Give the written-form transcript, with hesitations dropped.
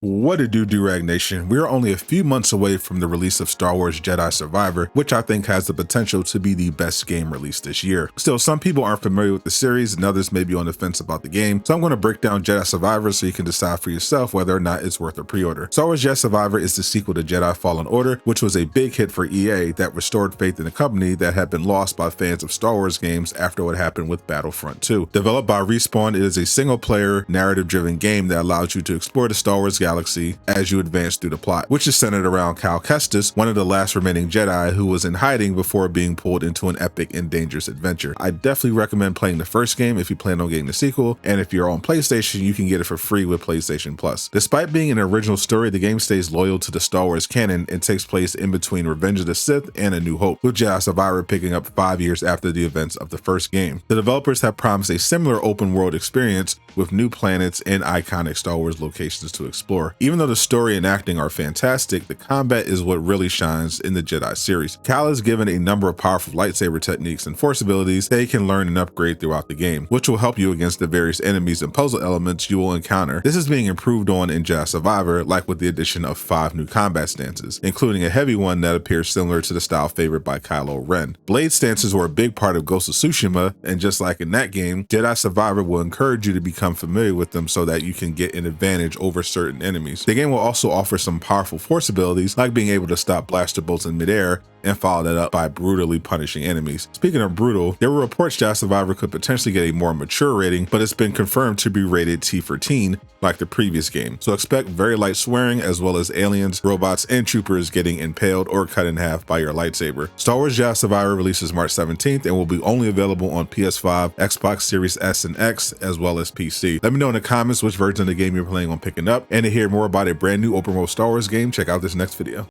What it do, Durag Nation? We are only a few months away from the release of Star Wars Jedi Survivor, which I think has the potential to be the best game released this year. Still, some people aren't familiar with the series and others may be on the fence about the game, so I'm going to break down Jedi Survivor so you can decide for yourself whether or not it's worth a pre-order. Star Wars Jedi Survivor is the sequel to Jedi Fallen Order, which was a big hit for EA that restored faith in a company that had been lost by fans of Star Wars games after what happened with Battlefront 2. Developed by Respawn, it is a single-player, narrative-driven game that allows you to explore the Star Wars galaxy as you advance through the plot, which is centered around Cal Kestis, one of the last remaining Jedi who was in hiding before being pulled into an epic and dangerous adventure. I definitely recommend playing the first game if you plan on getting the sequel, and if you're on PlayStation, you can get it for free with PlayStation Plus. Despite being an original story, the game stays loyal to the Star Wars canon and takes place in between Revenge of the Sith and A New Hope, with Jedi Survivor picking up 5 years after the events of the first game. The developers have promised a similar open world experience with new planets and iconic Star Wars locations to explore. Even though the story and acting are fantastic, the combat is what really shines in the Jedi series. Cal is given a number of powerful lightsaber techniques and force abilities they can learn and upgrade throughout the game, which will help you against the various enemies and puzzle elements you will encounter. This is being improved on in Jedi Survivor, like with the addition of 5 new combat stances, including a heavy one that appears similar to the style favored by Kylo Ren. Blade stances were a big part of Ghost of Tsushima, and just like in that game, Jedi Survivor will encourage you to become familiar with them so that you can get an advantage over certain enemies. The game will also offer some powerful force abilities, like being able to stop blaster bolts in midair and follow that up by brutally punishing enemies. Speaking of brutal, there were reports Jedi Survivor could potentially get a more mature rating, but it's been confirmed to be rated T for teen, like the previous game. So expect very light swearing, as well as aliens, robots, and troopers getting impaled or cut in half by your lightsaber. Star Wars Jedi Survivor releases March 17th and will be only available on PS5, Xbox Series S and X, as well as PC. Let me know in the comments which version of the game you're planning on picking up, and to hear more about a brand new open world Star Wars game, check out this next video.